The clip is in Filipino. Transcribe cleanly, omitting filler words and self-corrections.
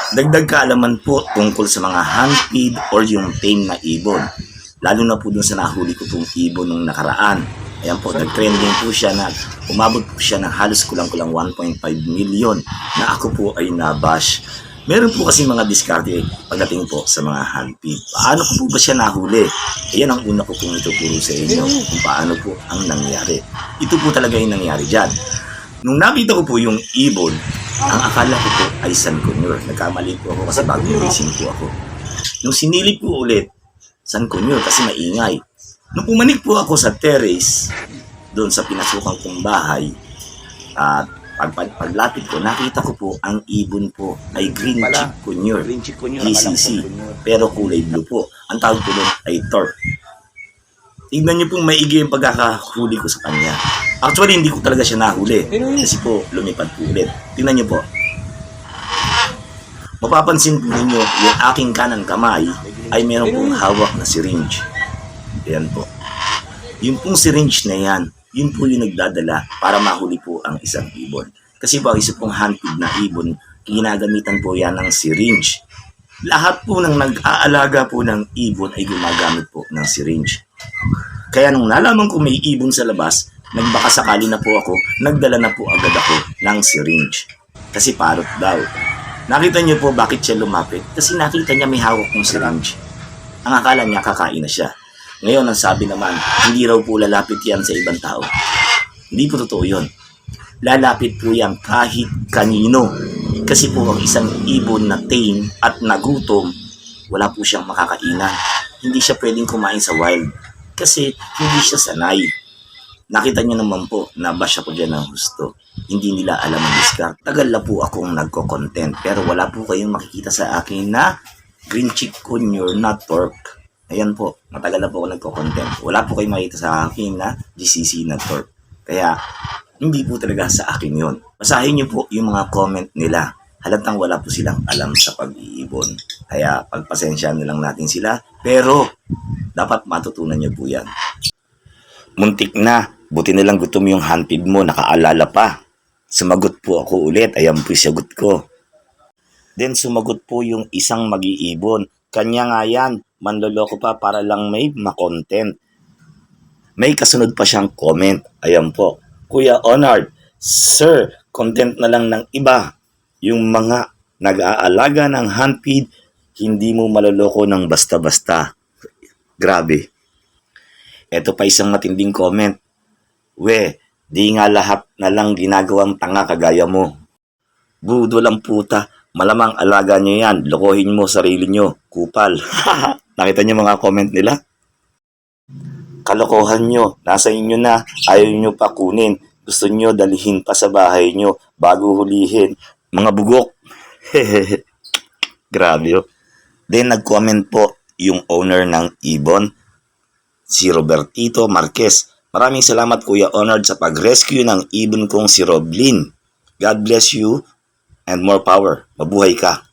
Dagdag kaalaman po tungkol sa mga handpid or yung tame na ibon. Lalo na po dun sa nahuli ko pong ibon nung nakaraan. Ayan po, nag-trending po siya na umabot po siya ng halos kulang-kulang 1.5 million na ako po ay nabash. Meron po kasi mga diskarte pagdating po sa mga handpid. Paano po ba siya nahuli? Ayan ang una ko pong ituturo sa inyo kung paano po ang nangyari. Ito po talaga yung nangyari dyan. Nung nakita ko po yung ibon, ang akala ko po ay San Conyor. Nagkamali po ako kasi bagong gising po ako. Nung sinilip ko ulit, San Conyor kasi maingay. Nung pumanik po ako sa terrace, doon sa pinasukan kong bahay, at paglapit ko, nakita ko po ang ibon po ay Green Cheek Conyor, GCC, pero kulay blue po. Ang tawag po doon ay Torp. Tignan niyo pong maigi yung pagkakahuli ko sa kanya. Actually, hindi ko talaga siya nahuli kasi po lumipad po ulit. Tingnan niyo po. Mapapansin po ninyo, yung aking kanang kamay ay meron pong hawak na syringe. Ayan po. Yung pong syringe na yan, yun po yung nagdadala para mahuli po ang isang ibon. Kasi po ang isa pong handpid na ibon, ginagamitan po yan ng syringe. Lahat po ng nag-aalaga po ng ibon ay gumagamit po ng syringe. Kaya nung nalaman ko may ibon sa labas, nagbaka sakali na po ako, nagdala na po agad ako ng syringe. Kasi parot daw. Nakita niyo po bakit siya lumapit? Kasi nakita niya may hawak ng syringe. Ang akala niya kakain na siya. Ngayon ang sabi naman, hindi raw po lalapit yan sa ibang tao. Hindi po totoo yun. Lalapit po yan kahit kanino. Kasi po ang isang ibon na tame at nagutom, wala po siyang makakainan. Hindi siya pwedeng kumain sa wild. Kasi hindi siya sanay. Nakita niyo naman po, nabash ako dyan ng gusto. Hindi nila alam ang discard. Tagal na po akong nagko-content, pero wala po kayong makikita sa akin na Green Cheek Conyor na Torp. Ayan po, matagal na po ako nagko-content. Wala po kayong makikita sa akin na GCC na Torp. Kaya, hindi po talaga sa akin yon. Basahin niyo po yung mga comment nila. Halatang wala po silang alam sa pag-iibon. Kaya, pagpasensyahan na lang natin sila. Pero, dapat matutunan niyo po yan. Muntik na. Buti na lang gutom yung handpid mo, nakaalala pa. Sumagot po ako ulit, ayan po yung sagot ko. Then sumagot po yung isang mag-iibon. Kanya nga yan, manloloko pa para lang may makontent. May kasunod pa siyang comment, ayan po. Kuya Honard, Sir, content na lang ng iba. Yung mga nag-aalaga ng handpid, hindi mo maloloko ng basta-basta. Grabe. Ito pa isang matinding comment. We, di nga lahat na lang ginagawang tanga kagaya mo. Budo lang puta, malamang alaga nyo yan, lokohin mo sarili nyo, kupal. Nakita nyo mga comment nila? Kalokohan nyo, nasa inyo na, ayaw nyo pa kunin, gusto nyo dalihin pa sa bahay nyo, bago hulihin, mga bugok. Grabe oh. Then nag-comment po yung owner ng ibon, si Robertito Marquez. Maraming salamat Kuya Honard sa pag-rescue ng ibon kong si Roblin. God bless you and more power. Mabuhay ka.